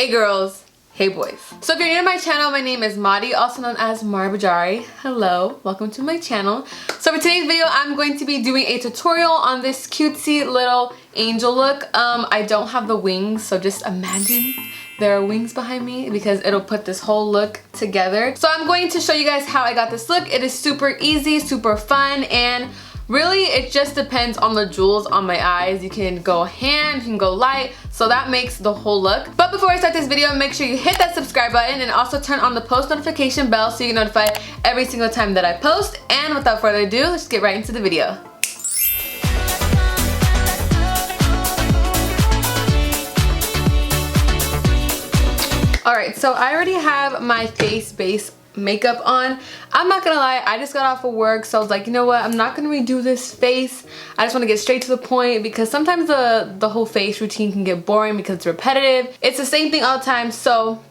Hey girls, hey boys. So if you're new to my channel, my name is MariiiBajariii, also known as MariiiBajariii. Hello, welcome to my channel. So for today's video, I'm going to be doing a tutorial on this cutesy little angel look. I don't have the wings, so just imagine there are wings behind me because it'll put this whole look together. So I'm going to show you guys how I got this look. It is super easy, super fun, and really, it just depends on the jewels on my eyes. You can go hand, you can go light, so that makes the whole look. But before I start this video, make sure you hit that subscribe button and also turn on the post notification bell so you get notified every single time that I post. And without further ado, let's get right into the video. Alright, so I already have my face base makeup on. I'm not gonna lie, I just got off of work, so I was like, you know what, I'm not gonna redo this face. I just want to get straight to the point because sometimes the whole face routine can get boring because it's repetitive. It's the same thing all the time, so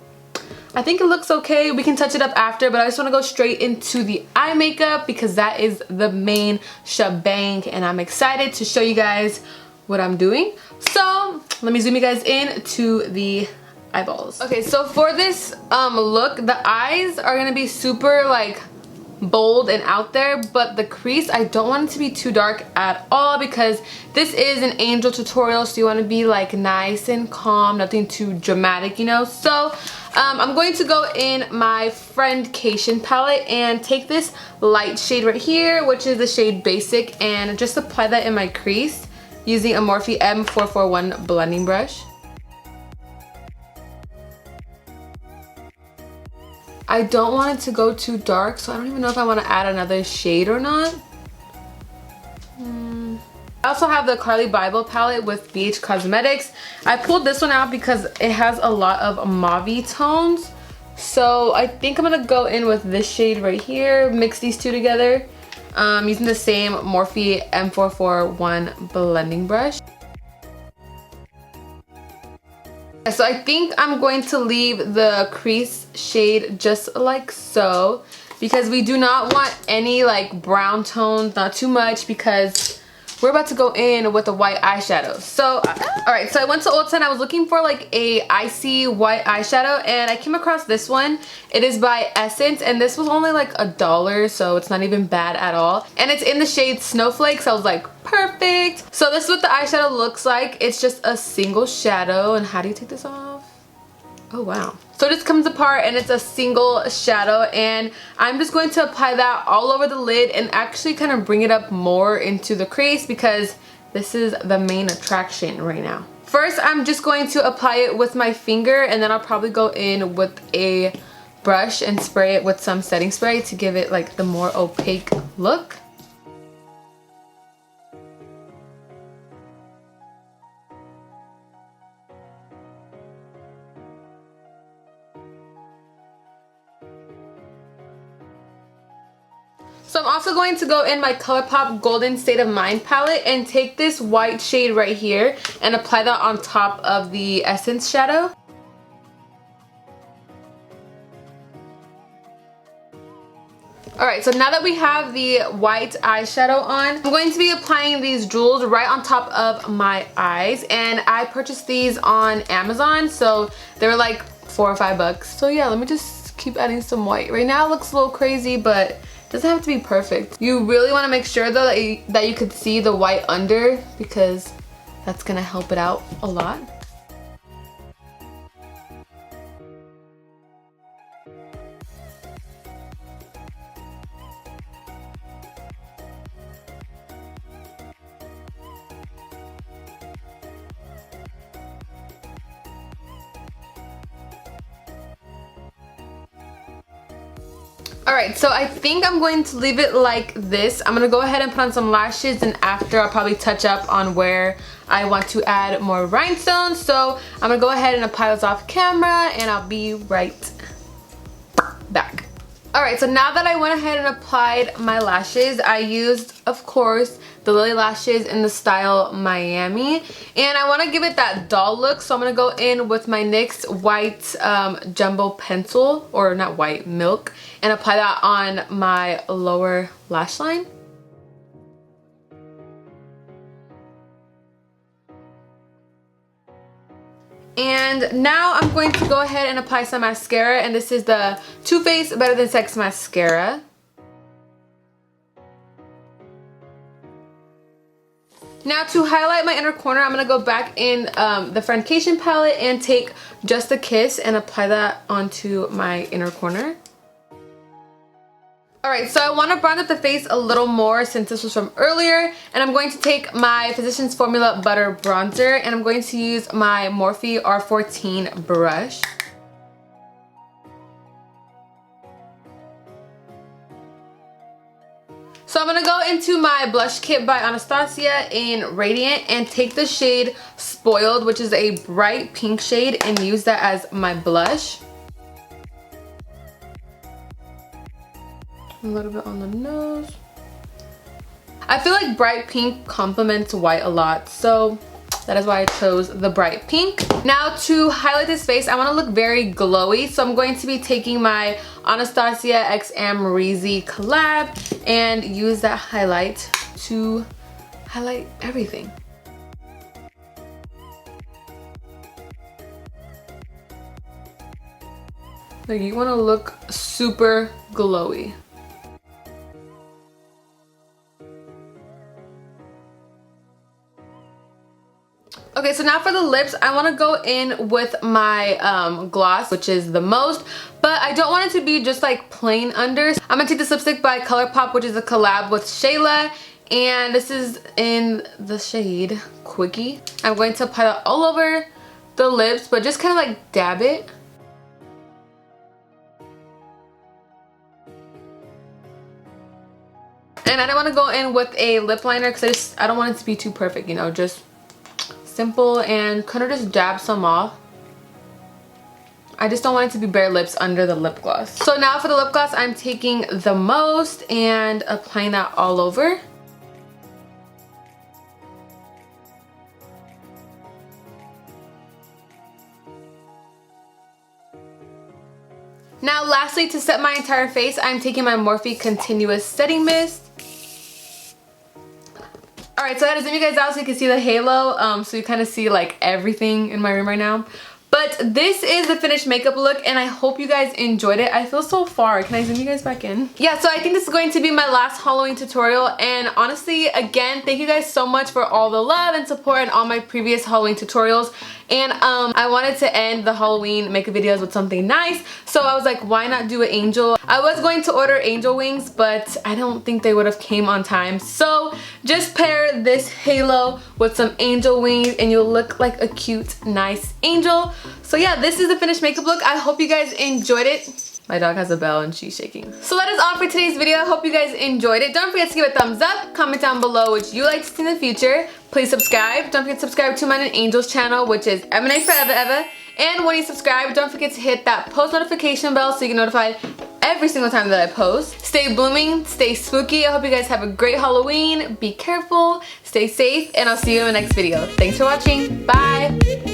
I think it looks okay. We can touch it up after, but I just want to go straight into the eye makeup because that is the main shebang, and I'm excited to show you guys what I'm doing. So let me zoom you guys in to the eyeballs. Okay, so for this look, the eyes are gonna be super like bold and out there, but the crease, I don't want it to be too dark at all because this is an angel tutorial, so you want to be like nice and calm, nothing too dramatic, you know. So I'm going to go in my Friendcation palette and take this light shade right here, which is the shade Basic, and just apply that in my crease using a Morphe M441 blending brush. I don't want it to go too dark, so I don't even know if I want to add another shade or not. I also have the Carly Bible palette with BH Cosmetics. I pulled this one out because it has a lot of mauve tones. So I think I'm going to go in with this shade right here, mix these two together, using the same Morphe M441 blending brush. So I think I'm going to leave the crease shade just like so because we do not want any like brown tones, not too much, because we're about to go in with a white eyeshadow. So alright, so I went to Ulta and I was looking for like a icy white eyeshadow, and I came across this one. It is by Essence, and this was only like $1, so it's not even bad at all, and it's in the shade Snowflakes. I was like, perfect. So this is what the eyeshadow looks like. It's just a single shadow. And how do you take this off? Oh wow. So this comes apart and it's a single shadow, and I'm just going to apply that all over the lid and actually kind of bring it up more into the crease because this is the main attraction right now. First, I'm just going to apply it with my finger, and then I'll probably go in with a brush and spray it with some setting spray to give it like the more opaque look. So I'm also going to go in my ColourPop Golden State of Mind palette and take this white shade right here and apply that on top of the Essence shadow. Alright, so now that we have the white eyeshadow on, I'm going to be applying these jewels right on top of my eyes, and I purchased these on Amazon, so they're like $4 or $5. So yeah, let me just keep adding some white. Right now it looks a little crazy, but doesn't have to be perfect. You really want to make sure though that you could see the white under, because that's gonna help it out a lot. Alright, so I think I'm going to leave it like this. I'm going to go ahead and put on some lashes, and after I'll probably touch up on where I want to add more rhinestones. So I'm going to go ahead and apply those off camera, and I'll be right back. Alright, so now that I went ahead and applied my lashes, I used, of course, the Lily lashes in the style Miami, and I want to give it that doll look, so I'm going to go in with my NYX white jumbo pencil, or not white, milk, and apply that on my lower lash line. And now I'm going to go ahead and apply some mascara, and this is the Too Faced Better Than Sex mascara. Now to highlight my inner corner, I'm going to go back in the Friendcation palette and take Just a Kiss and apply that onto my inner corner. Alright, so I want to bronze up the face a little more since this was from earlier, and I'm going to take my Physicians Formula Butter Bronzer, and I'm going to use my Morphe R14 brush. So I'm going to go into my blush kit by Anastasia in Radiant and take the shade Spoiled, which is a bright pink shade, and use that as my blush. A little bit on the nose. I feel like bright pink complements white a lot, so that is why I chose the bright pink. Now to highlight this face, I want to look very glowy, so I'm going to be taking my Anastasia x MariiiBajariii collab and use that highlight to highlight everything. Like, you want to look super glowy. Okay, so now for the lips, I want to go in with my gloss, which is the Most, but I don't want it to be just like plain under. I'm going to take this lipstick by ColourPop, which is a collab with Shayla, and this is in the shade Quickie. I'm going to apply that all over the lips, but just kind of like dab it. And I don't want to go in with a lip liner because I don't want it to be too perfect, you know, just simple, and kind of just dab some off. I just don't want it to be bare lips under the lip gloss. So now for the lip gloss, I'm taking the Most and applying that all over. Now lastly, to set my entire face, I'm taking my Morphe Continuous Setting Mist. Alright, so I had to zoom you guys out so you can see the halo, so you kind of see like everything in my room right now. But this is the finished makeup look, and I hope you guys enjoyed it. I feel so far. Can I zoom you guys back in? Yeah, so I think this is going to be my last Halloween tutorial, and honestly, again, thank you guys so much for all the love and support in all my previous Halloween tutorials. And I wanted to end the Halloween makeup videos with something nice, so I was like, why not do an angel? I was going to order angel wings, but I don't think they would have came on time. So just pair this halo with some angel wings and you'll look like a cute, nice angel. So yeah, this is the finished makeup look. I hope you guys enjoyed it. My dog has a bell and she's shaking. So that is all for today's video. I hope you guys enjoyed it. Don't forget to give it a thumbs up, comment down below what you like to see in the future. Please subscribe. Don't forget to subscribe to my Angels channel, which is M&A Forever Ever. And when you subscribe, don't forget to hit that post notification bell so you get notified every single time that I post. Stay blooming, stay spooky. I hope you guys have a great Halloween. Be careful, stay safe, and I'll see you in the next video. Thanks for watching. Bye.